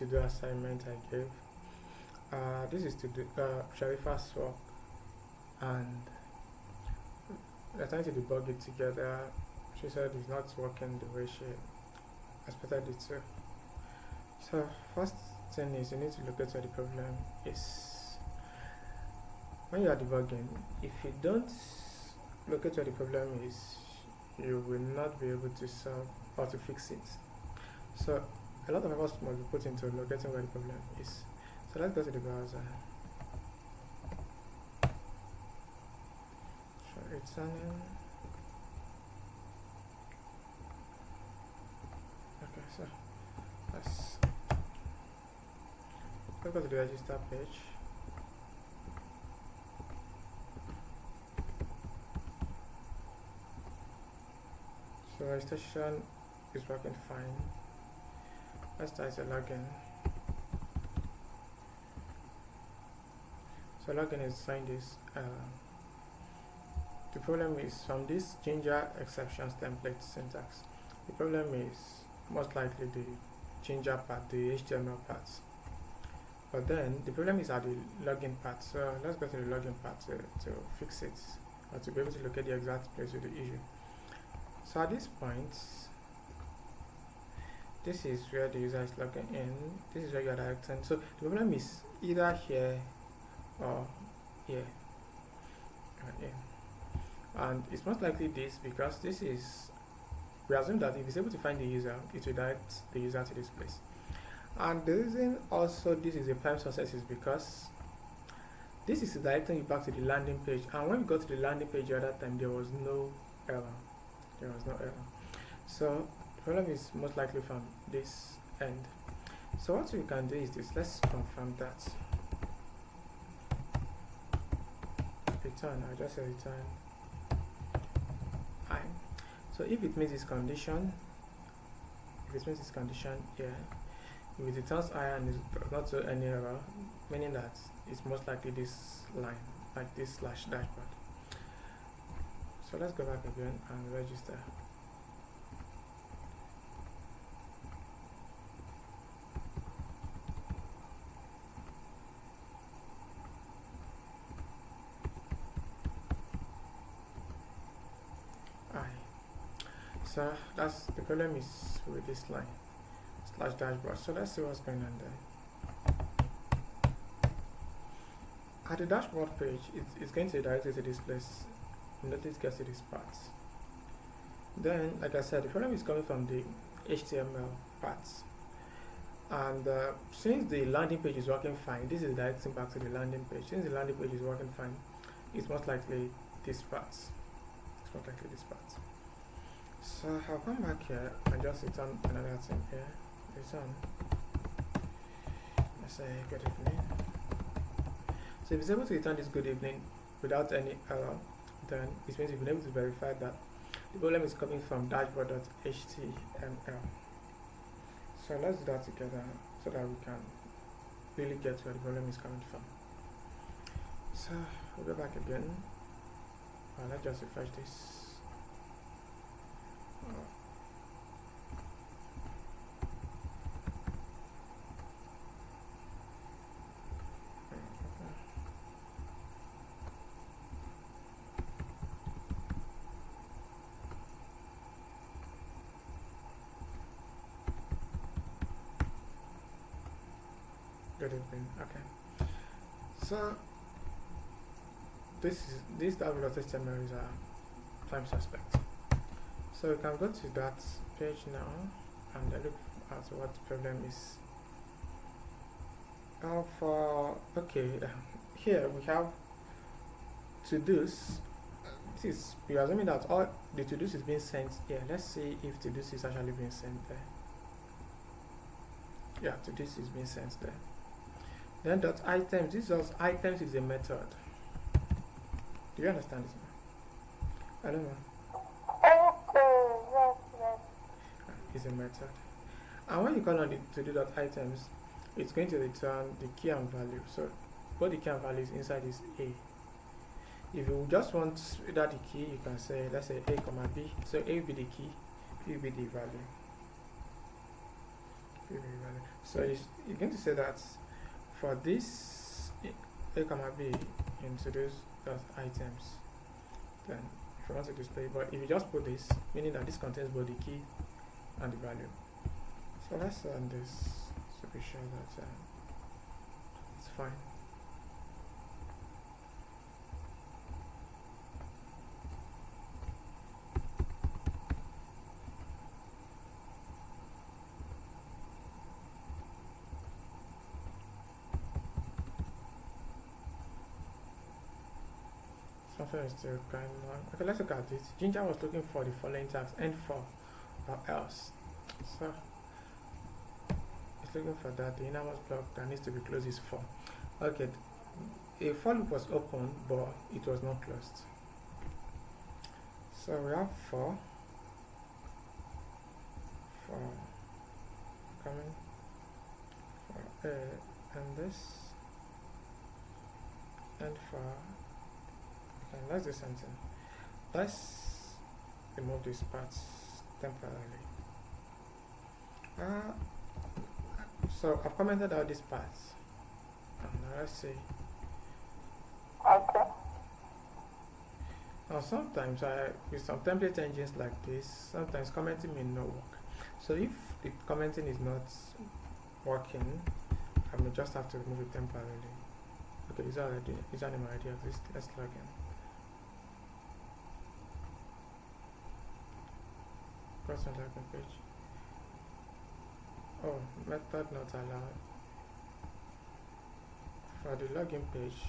to-do assignment I gave. This is to do Sharifa's work, and we're trying to debug it together. She said it's not working the way she expected it to. So first thing is you need to look at where the problem is. When you are debugging, if you don't look at where the problem is, you will not be able to solve or to fix it. So a lot of efforts must be put into locating where the problem is. So let's go to the browser. So returning. Okay, so let's go to the register page. So registration is working fine. Let's try to login. So login is saying this. The problem is from this Ginger exceptions template syntax. The problem is most likely the Ginger part, the HTML parts. But then the problem is at the login part. So let's go to the login part to fix it, or to be able to locate the exact place with the issue. So at this point, this is where the user is logging in. This is where you are directing. So the problem is either here or here. And it's most likely this, because this is, we assume that if it's able to find the user, it will direct the user to this place. And the reason also this is a prime success is because this is directing you back to the landing page, and when we got to the landing page the other time, there was no error. So the problem is most likely from this end. So what we can do is this. Let's confirm that. Return. I'll just say return I. So if it meets this condition, here, if it returns I and it does not show any error, meaning that it's most likely this line, like this / dashboard. So let's go back again and register. So that's the problem is with this line / dashboard. So let's see what's going on there. At the dashboard page, it's going to direct you to this place. Notice gets to this part. Then, like I said, the problem is coming from the HTML parts. And since the landing page is working fine, this is directing back to the landing page. Since the landing page is working fine, it's most likely this part. So I'll come back here and just return another thing here. Return. Let's say good evening. So if it's able to return this good evening without any error, then it means you've been able to verify that the problem is coming from dashboard.html. So let's do that together so that we can really get where the problem is coming from. So we'll go back again. Let's just refresh this. Good evening. Okay. So this dashboard.html is a prime suspect. So we can go to that page now and look at what the problem is. Here we have to-dos. We are assuming that all the to-dos is being sent here. Let's see if to-dos is actually being sent there. Yeah, to-dos is being sent there. Then .items. Items is a method. Do you understand this now? I don't know. Is a method, and when you call on the to-do.items, it's going to return the key and value. So what the key and value is inside is A. If you just want either the key, you can say, let's say A, B. So A will be the key, B will be the value. value. So you're going to say that for this a comma b into those items, then if you want to display, but if you just put this, meaning that this contains both the key and the value. So let's run this to be sure that it's fine. Something is still kind of okay. Let's look at this. Ginger was looking for the following tags and for or else. So it's looking for that. The innermost block that needs to be closed is 4. Okay, a for loop was open but it was not closed. So we have 4 coming for A and this and for. And let's do something. Let's remove these parts temporarily. So I've commented out these parts. And now let's see. Okay. Now sometimes with some template engines like this, sometimes commenting may not work. So if the commenting is not working, I may just have to remove it temporarily. Okay, it's animal already exists. Let's log in. Person login page. Oh, method not allowed. For the login page,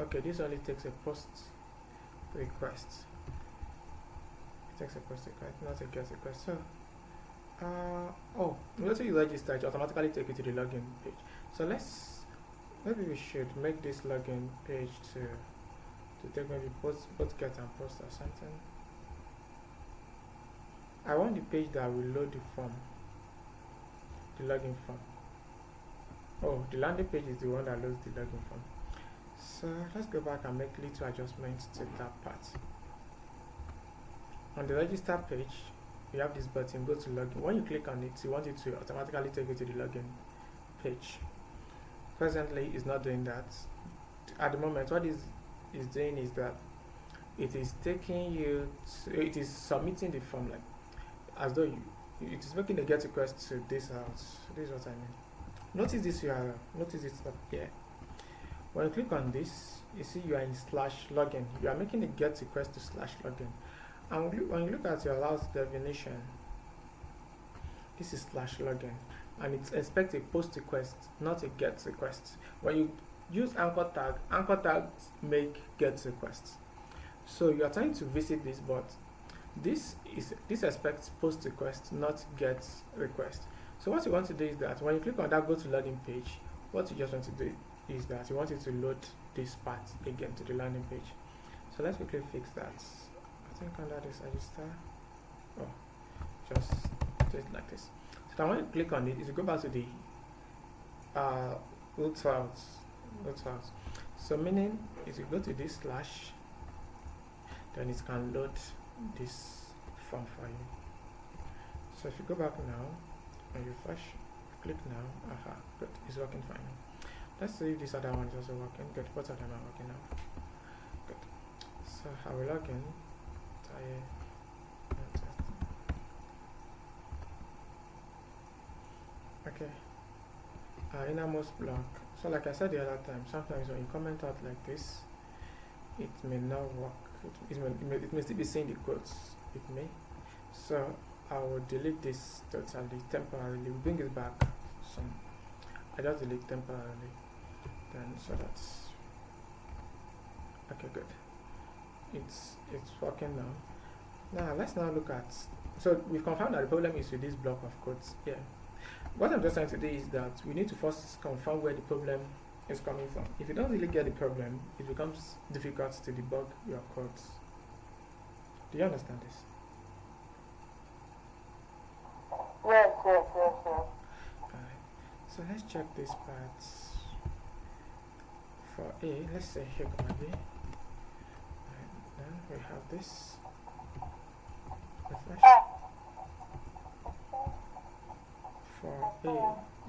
okay, this only takes a post request. It takes a post request, not a get request. So, oh, let's say you register, it automatically take you to the login page. So maybe we should make this login page to take maybe both get and post or something. I want the page that will load the form, the login form. Oh, the landing page is the one that loads the login form. So let's go back and make little adjustments to that part. On the register page, you have this button, go to login. When you click on it, you want it to automatically take you to the login page. Presently, it's not doing that. At the moment, what is doing is that it is taking you to, it is submitting the form like as though it is making a get request to this house. This is what I mean. Notice this URL. Notice it's up here. When you click on this, you see you are in /login. You are making a get request to /login. And when you look at your last definition, this is /login. And it expects a post request, not a get request. When you use anchor tags make get requests. So you are trying to visit this, but this expects post request, not get request. So what you want to do is that when you click on that go to landing page, what you just want to do is that you want it to load this part again to the landing page. So let's quickly fix that. I think under this register, just do it like this. So when you click on it, if you go back to the root files. So meaning if you go to this / then it can load this form for you. So if you go back now and you refresh, click now, good, it's working fine. Let's see if this other one is also working. Good, both of them are working now. Good. So I will log in. Okay. Innermost block. So like I said the other time, sometimes when you comment out like this, it may not work. It may still be saying the codes. It may. So I will delete this totally temporarily. We'll bring it back soon. I just delete temporarily. Then so that's okay. Good. It's working now. Now let's now look at. So we've confirmed that the problem is with this block of codes. Yeah. What I'm just trying to do is that we need to first confirm where the problem is coming from. If you don't really get the problem, it becomes difficult to debug your codes. Do you understand this? Yes. Alright. So let's check this part. For A, let's say here comma B. Right. we have this. Refresh. For A.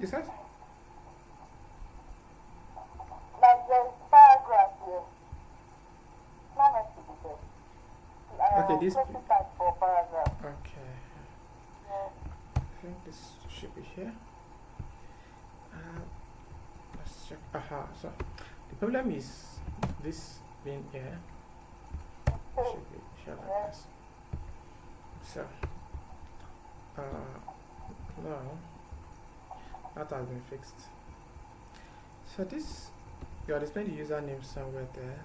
You said? Like there's paragraph here. Not meant to be there. Okay, this. Specified for paragraph. Okay. Yeah. I think this should be here. Let's check. Aha. So the problem is this being here should be here like this. So now that has been fixed. So this you are displaying the username somewhere there.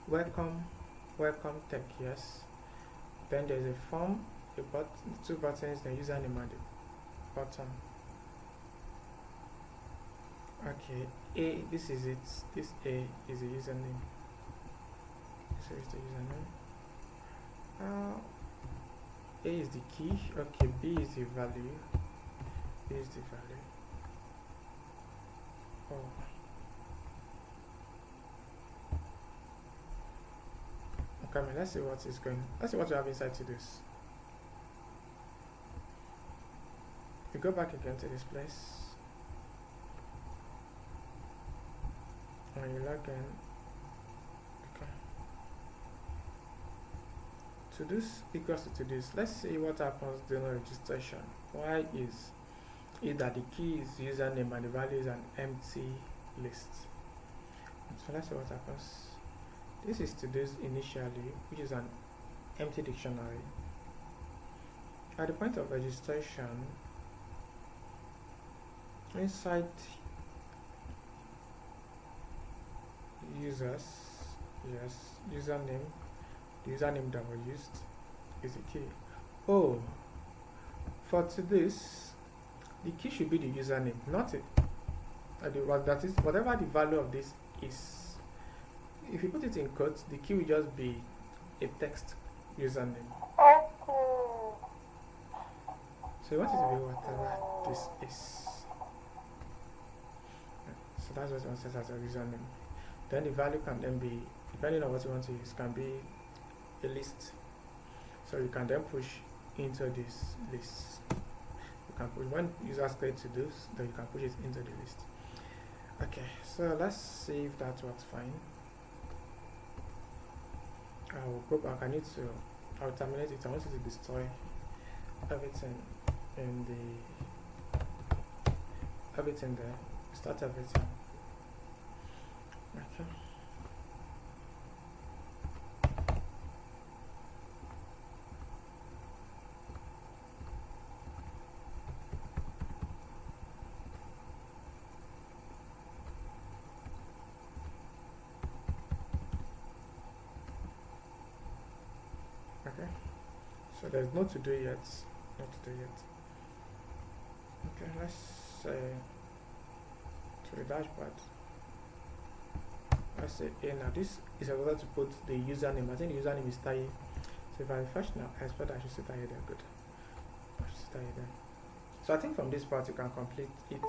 Welcome tech, yes. Then there's a form, two buttons, the username and the button. Okay, A, this is it. This A is the username. So it's the username. A is the key. Okay, B is the value. B is the value. Oh. Okay, let's see what is going. Let's see what we have inside to this. We go back again to this place. And you log in. Okay. To this equals to this. Let's see what happens during registration. Why is it that the key is username and the value is an empty list? So let's see what happens. This is to this initially, which is an empty dictionary. At the point of registration, inside users, yes, username, the username that was used is the key. Oh, for to this, the key should be the username, not it. That is whatever the value of this is. If you put it in quotes, the key will just be a text username. Okay. So you want it to be whatever this is. So that's what one says as a username. Then the value can then be, depending on what you want to use, can be a list. So you can then push into this list. You can push when users create to do, then you can push it into the list. Okay, so let's see if that works fine. I will go back. I'll terminate it. I want you to destroy everything in everything there. Start everything. Okay. Okay, so there's no to do yet. Not to do yet. Okay, let's say to the dashboard. Let's say now this is order to put the username. I think the username is Taye. So if I refresh now, I expect I should see Taye there. Good. I should see Taye there. So I think from this part you can complete it